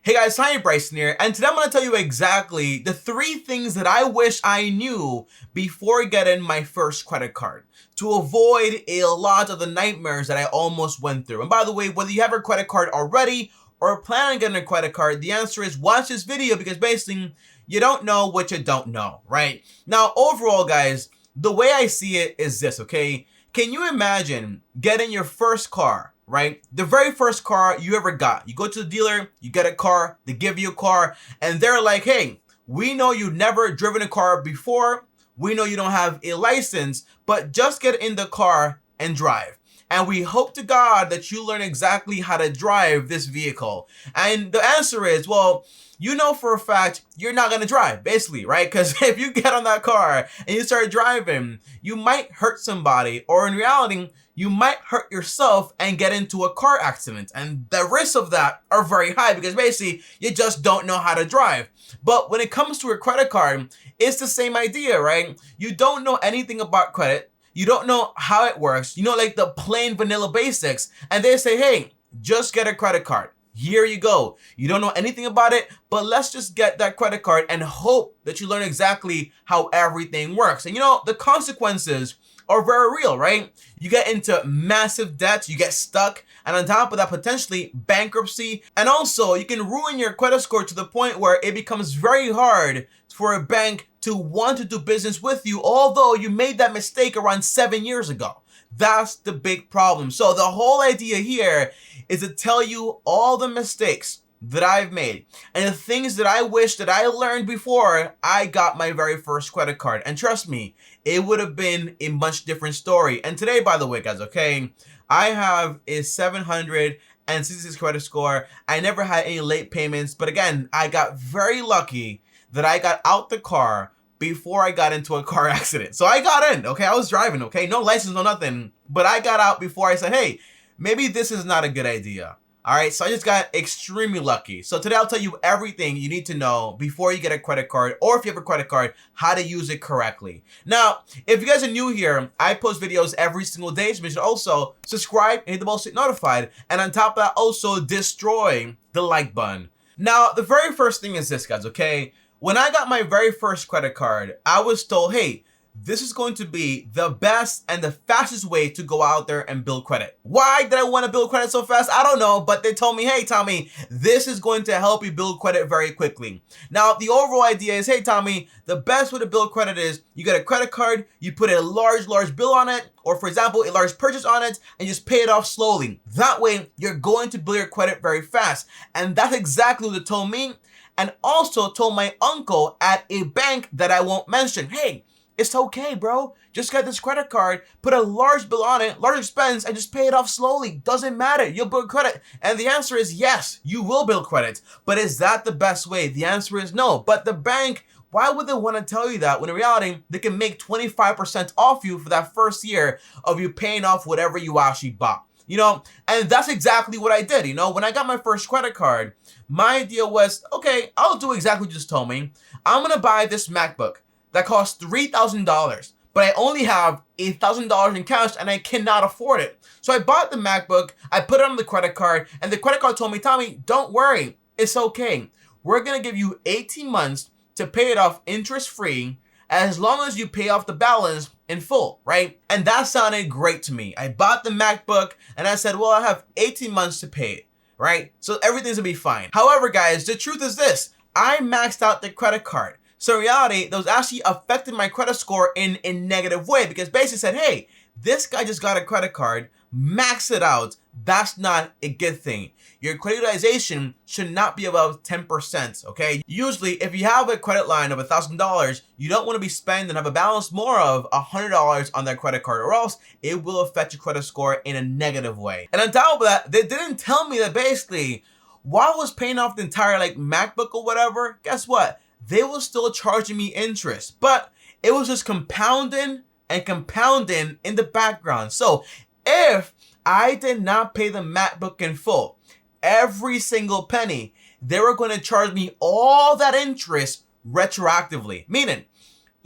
Hey guys, TommyBryson here, and today I'm going to tell you exactly the 3 things that I wish I knew before getting my first credit card to avoid a lot of the nightmares that I almost went through. And by the way, whether you have a credit card already or plan on getting a credit card, the answer is watch this video because basically you don't know what you don't know, right? Now, overall, guys, the way I see it is this, okay? Can you imagine getting your first car? Right? The very first car you ever got. You go to the dealer, you get a car, they give you a car, and they're like, hey, we know you've never driven a car before. We know you don't have a license, but just get in the car and drive. And we hope to God that you learn exactly how to drive this vehicle. And the answer is, well, you know for a fact you're not going to drive, basically, right? Because if you get on that car and you start driving, you might hurt somebody, or in reality, you might hurt yourself and get into a car accident. And the risks of that are very high because basically you just don't know how to drive. But when it comes to a credit card, it's the same idea, right? You don't know anything about credit. You don't know how it works. You know, like the plain vanilla basics. And they say, hey, just get a credit card. Here you go. You don't know anything about it, but let's just get that credit card and hope that you learn exactly how everything works. And you know, the consequences are very real, right? You get into massive debts, you get stuck, and on top of that, potentially bankruptcy. And also, you can ruin your credit score to the point where it becomes very hard for a bank to want to do business with you, although you made that mistake around 7 years ago. That's the big problem. So the whole idea here is to tell you all the mistakes that I've made and the things that I wish that I learned before I got my very first credit card. And trust me, it would have been a much different story. And today, by the way, guys, okay, I have a 766 credit score. I never had any late payments, but again, I got very lucky that I got out the car before I got into a car accident. So I got in, okay, I was driving, okay, no license, no nothing, but I got out before I said, hey, maybe this is not a good idea. All right, so I just got extremely lucky. So today I'll tell you everything you need to know before you get a credit card, or if you have a credit card, how to use it correctly. Now, if you guys are new here, I post videos every single day, so you should also subscribe and hit the bell to get notified. And on top of that, also destroy the like button. Now, the very first thing is this, guys, okay? When I got my very first credit card, I was told, hey, this is going to be the best and the fastest way to go out there and build credit. Why did I want to build credit so fast? I don't know, but they told me, hey, Tommy, this is going to help you build credit very quickly. Now, the overall idea is, hey, Tommy, the best way to build credit is you get a credit card, you put a large bill on it, or for example, a large purchase on it, and just pay it off slowly. That way, you're going to build your credit very fast. And that's exactly what they told me, and also told my uncle at a bank that I won't mention, hey, it's okay, bro. Just get this credit card, put a large bill on it, large expense, and just pay it off slowly. Doesn't matter. You'll build credit. And the answer is yes, you will build credit. But is that the best way? The answer is no. But the bank, why would they want to tell you that when in reality, they can make 25% off you for that first year of you paying off whatever you actually bought? You know, and that's exactly what I did. You know, when I got my first credit card, my idea was, okay, I'll do exactly what you just told me. I'm going to buy this MacBook that costs $3,000, but I only have $1,000 in cash and I cannot afford it. So I bought the MacBook, I put it on the credit card, and the credit card told me, Tommy, don't worry, it's okay. We're gonna give you 18 months to pay it off interest-free as long as you pay off the balance in full, right? And that sounded great to me. I bought the MacBook and I said, well, I have 18 months to pay it, right? So everything's gonna be fine. However, guys, the truth is this, I maxed out the credit card. So in reality, those actually affected my credit score in a negative way because basically said, hey, this guy just got a credit card, max it out. That's not a good thing. Your credit utilization should not be above 10%, okay? Usually, if you have a credit line of $1,000, you don't want to be spending and have a balance more of $100 on that credit card, or else it will affect your credit score in a negative way. And on top of that, they didn't tell me that basically, while I was paying off the entire like MacBook or whatever, guess what? They were still charging me interest, but it was just compounding and compounding in the background. So if I did not pay the MacBook in full, every single penny, they were going to charge me all that interest retroactively. Meaning,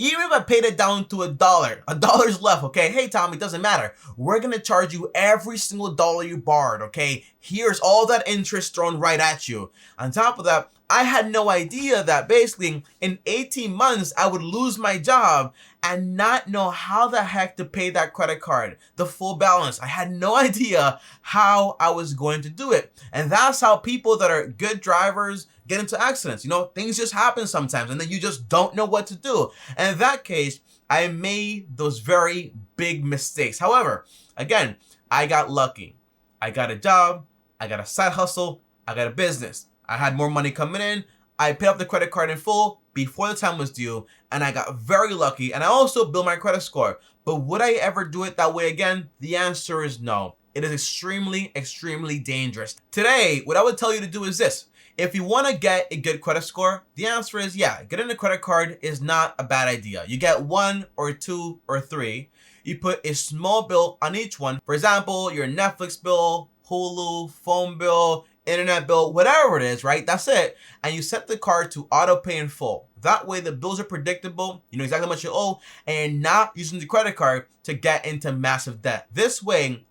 Even if I paid it down to $1's left, okay? Hey, Tommy, it doesn't matter. We're gonna charge you every single dollar you borrowed, okay? Here's all that interest thrown right at you. On top of that, I had no idea that basically in 18 months, I would lose my job and not know how the heck to pay that credit card, the full balance. I had no idea how I was going to do it. And that's how people that are good drivers get into accidents. You know, things just happen sometimes and then you just don't know what to do. And in that case, I made those very big mistakes. However, again, I got lucky. I got a job, I got a side hustle, I got a business. I had more money coming in. I paid off the credit card in full before the time was due, and I got very lucky, and I also built my credit score. But would I ever do it that way again? The answer is no. It is extremely, extremely dangerous. Today, what I would tell you to do is this. If you want to get a good credit score, the answer is yeah, getting a credit card is not a bad idea. You get 1 or 2 or 3. You put a small bill on each one. For example, your Netflix bill, Hulu, phone bill, internet bill, whatever it is, right? That's it. And you set the card to auto pay in full. That way the bills are predictable, you know exactly how much you owe, and you're not using the credit card to get into massive debt. This way,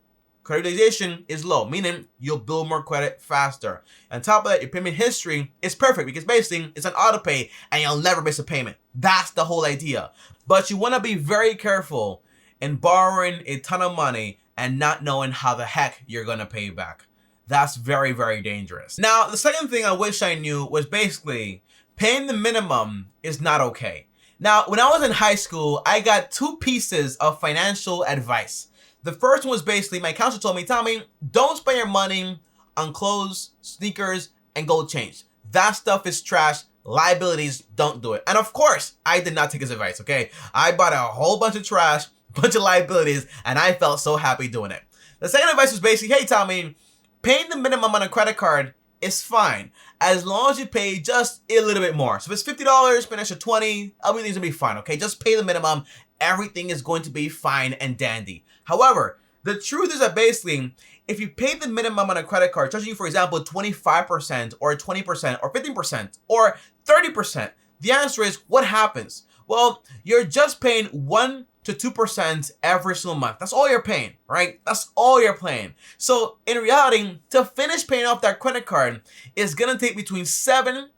creditization is low, meaning you'll build more credit faster. On top of that, your payment history is perfect because basically it's an auto pay and you'll never miss a payment. That's the whole idea. But you want to be very careful in borrowing a ton of money and not knowing how the heck you're going to pay back. That's very, very dangerous. Now, the second thing I wish I knew was basically paying the minimum is not okay. Now, when I was in high school, I got 2 pieces of financial advice. The first one was basically my counselor told me, Tommy, don't spend your money on clothes, sneakers, and gold chains. That stuff is trash. Liabilities, don't do it. And of course, I did not take his advice, okay? I bought a whole bunch of trash, bunch of liabilities, and I felt so happy doing it. The second advice was basically, hey, Tommy, paying the minimum on a credit card is fine as long as you pay just a little bit more. So if it's $50, spend an extra $20, everything's gonna be fine, okay? Just pay the minimum. Everything is going to be fine and dandy. However, the truth is that basically, if you pay the minimum on a credit card, charging you, for example, 25% or 20% or 15% or 30%, the answer is what happens? Well, you're just paying 1 to 2% every single month. That's all you're paying, right? That's all you're paying. So in reality, to finish paying off that credit card is gonna take between 7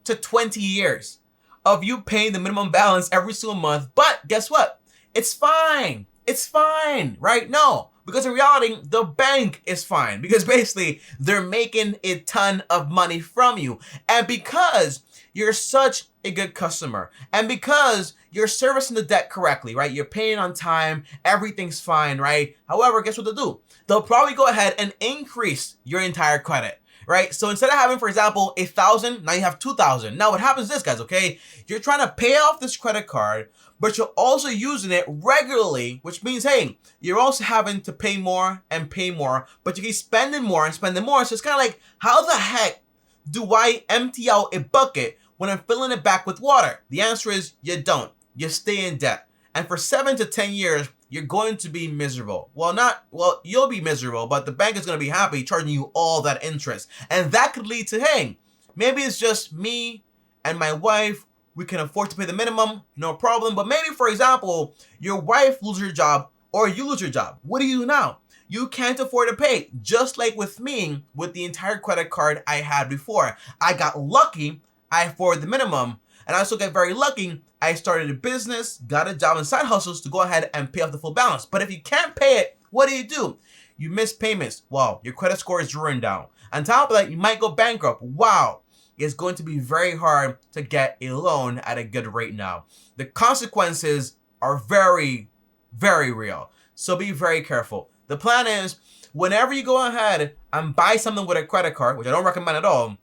to 20 years of you paying the minimum balance every single month. But guess what? It's fine. It's fine, right? No, because in reality, the bank is fine because basically they're making a ton of money from you. And because you're such a good customer and because you're servicing the debt correctly, right? You're paying on time, everything's fine, right? However, guess what they'll do? They'll probably go ahead and increase your entire credit, right? So instead of having, for example, 1,000, now you have 2,000. Now what happens is this, guys, okay? You're trying to pay off this credit card, but you're also using it regularly, which means, hey, you're also having to pay more and pay more, but you keep spending more and spending more. So it's kind of like, how the heck do I empty out a bucket when I'm filling it back with water? The answer is you don't. You stay in debt. And for 7 to 10 years, you're going to be miserable. Well, you'll be miserable, but the bank is going to be happy charging you all that interest. And that could lead to, hey, maybe it's just me and my wife. We can afford to pay the minimum, no problem. But maybe, for example, your wife loses her job or you lose your job. What do you do now? You can't afford to pay. Just like with me, with the entire credit card I had before. I got lucky, I afforded the minimum, and I also got very lucky. I started a business, got a job and side hustles to go ahead and pay off the full balance. But if you can't pay it, what do? You miss payments. Wow, your credit score is ruined down. On top of that, you might go bankrupt. Wow, it's going to be very hard to get a loan at a good rate now. The consequences are very, very real. So be very careful. The plan is, whenever you go ahead and buy something with a credit card, which I don't recommend at all,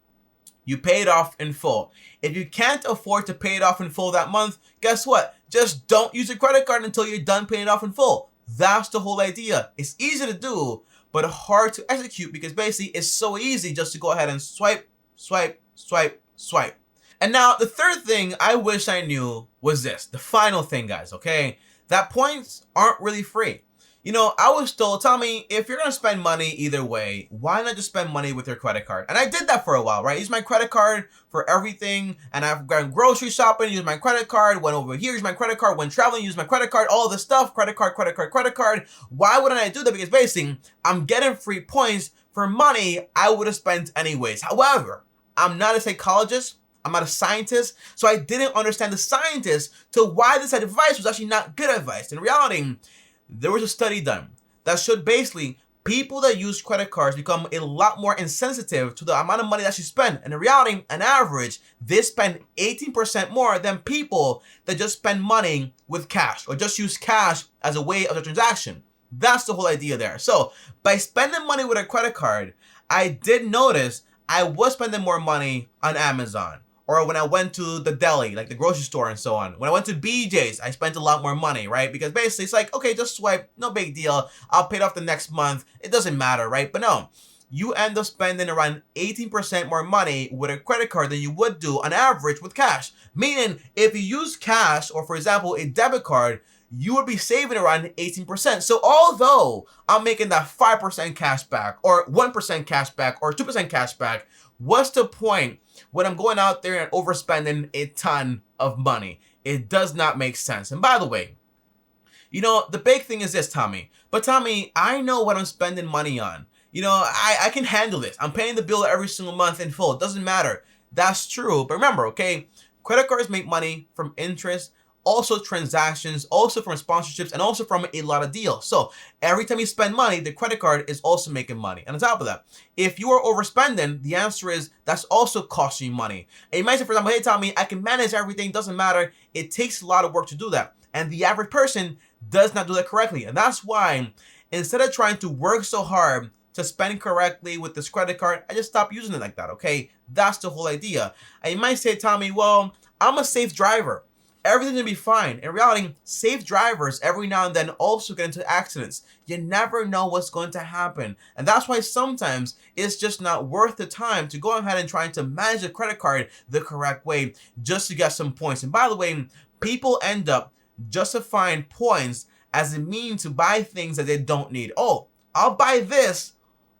you pay it off in full. If you can't afford to pay it off in full that month, guess what? Just don't use a credit card until you're done paying it off in full. That's the whole idea. It's easy to do, but hard to execute because basically it's so easy just to go ahead and swipe, swipe, swipe, swipe. And now the third thing I wish I knew was this, the final thing, guys, okay? That points aren't really free. I was told, Tommy, if you're gonna spend money either way, why not just spend money with your credit card? And I did that for a while, right? Use my credit card for everything, and I've gone grocery shopping, use my credit card, went over here, use my credit card, went traveling, use my credit card, all this stuff, credit card, credit card, credit card. Why wouldn't I do that? Because basically, I'm getting free points for money I would have spent anyways. However, I'm not a psychologist, I'm not a scientist, so I didn't understand the scientists to why this advice was actually not good advice. In reality, there was a study done that showed basically people that use credit cards become a lot more insensitive to the amount of money that you spend. And in reality, on average, they spend 18% more than people that just spend money with cash or just use cash as a way of the transaction. That's the whole idea there. So by spending money with a credit card, I did notice I was spending more money on Amazon, or when I went to the deli, like the grocery store and so on. When I went to BJ's, I spent a lot more money, right? Because basically it's like, okay, just swipe, no big deal. I'll pay it off the next month. It doesn't matter, right? But no, you end up spending around 18% more money with a credit card than you would do on average with cash. Meaning, if you use cash, or for example, a debit card, you would be saving around 18%. So although I'm making that 5% cash back, or 1% cash back, or 2% cash back, what's the point when I'm going out there and overspending a ton of money? It does not make sense. And by the way, the big thing is this, Tommy. But Tommy, I know what I'm spending money on. I can handle this. I'm paying the bill every single month in full. It doesn't matter. That's true. But remember, okay, credit cards make money from interest, also transactions, also from sponsorships, and also from a lot of deals. So every time you spend money, the credit card is also making money. And on top of that, if you are overspending, the answer is that's also costing you money. And you might say, for example, hey, Tommy, I can manage everything, doesn't matter. It takes a lot of work to do that. And the average person does not do that correctly. And that's why instead of trying to work so hard to spend correctly with this credit card, I just stopped using it like that, okay? That's the whole idea. And you might say, Tommy, well, I'm a safe driver. Everything will be fine. In reality, safe drivers every now and then also get into accidents. You never know what's going to happen. And that's why sometimes it's just not worth the time to go ahead and try to manage a credit card the correct way just to get some points. And by the way, people end up justifying points as a means to buy things that they don't need. Oh, I'll buy this,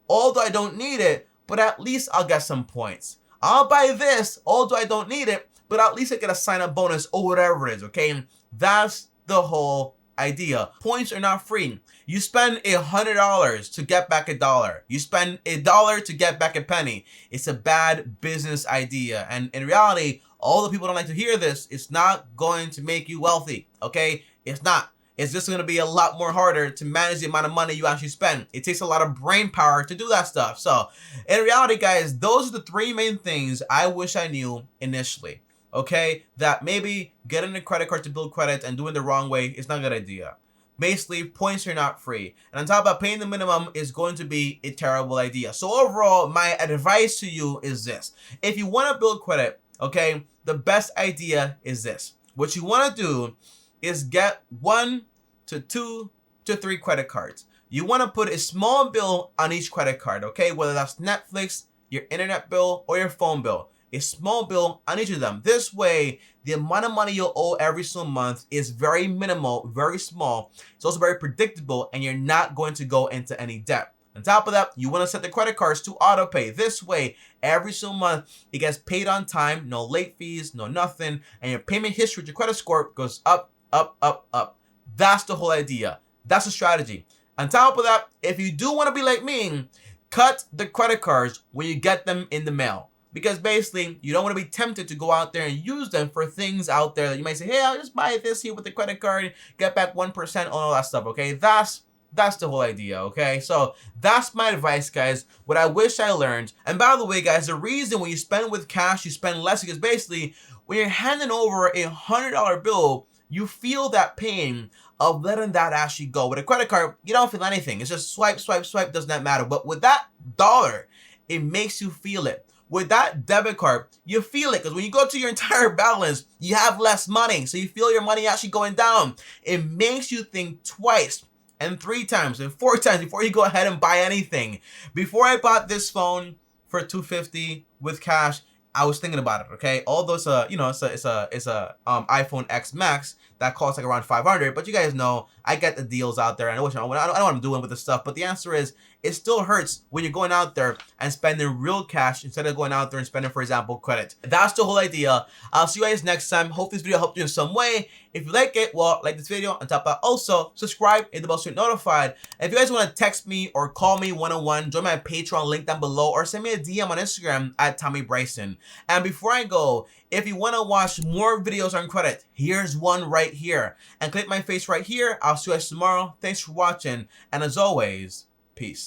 although I don't need it, but at least I'll get some points. I'll buy this, although I don't need it, but at least I get a sign-up bonus or whatever it is, okay? That's the whole idea. Points are not free. You spend $100 to get back $1. You spend $1 to get back a penny. It's a bad business idea. And in reality, although people don't like to hear this, it's not going to make you wealthy, okay? It's not. It's just going to be a lot more harder to manage the amount of money you actually spend. It takes a lot of brain power to do that stuff. So in reality, guys, those are the three main things I wish I knew initially. Okay, that maybe getting a credit card to build credit and doing the wrong way is not a good idea. Basically, points are not free. And on top of that, paying the minimum is going to be a terrible idea. So overall, my advice to you is this. If you want to build credit, okay, the best idea is this. What you want to do is get 1 to 2 to 3 credit cards. You want to put a small bill on each credit card, okay? Whether that's Netflix, your internet bill, or your phone bill. A small bill on each of them. This way, the amount of money you'll owe every single month is very minimal, very small. It's also very predictable, and you're not going to go into any debt. On top of that, you want to set the credit cards to auto pay. This way, every single month, it gets paid on time, no late fees, no nothing, and your payment history with your credit score goes up, up, up, up. That's the whole idea. That's the strategy. On top of that, if you do want to be like me, cut the credit cards when you get them in the mail. Because basically, you don't want to be tempted to go out there and use them for things out there that you might say, hey, I'll just buy this here with the credit card, get back 1% on all that stuff, okay? That's the whole idea, okay? So that's my advice, guys, what I wish I learned. And by the way, guys, the reason when you spend with cash, you spend less, because basically, when you're handing over a $100 bill, you feel that pain of letting that actually go. With a credit card, you don't feel anything. It's just swipe, swipe, swipe, does not matter. But with that dollar, it makes you feel it. With that debit card, you feel it, because when you go to your entire balance, you have less money. So you feel your money actually going down. It makes you think twice and 3 times and 4 times before you go ahead and buy anything. Before I bought this phone for $250 with cash, I was thinking about it, okay? Although it's a, you know, it's a iPhone X Max that costs like around 500, but you guys know I get the deals out there, and I don't know what I'm doing with this stuff. But the answer is, it still hurts when you're going out there and spending real cash instead of going out there and spending, for example, credit. That's the whole idea. I'll see you guys next time. Hope this video helped you in some way. If you like it, well, like this video, on top of that, also subscribe, hit the bell so you're notified. And if you guys want to text me or call me one-on-one, join my Patreon link down below, or send me a DM on Instagram at TommyBryson. And before I go, if you want to watch more videos on credit, here's one right here. And click my face right here. I'll see you guys tomorrow. Thanks for watching. And as always, peace.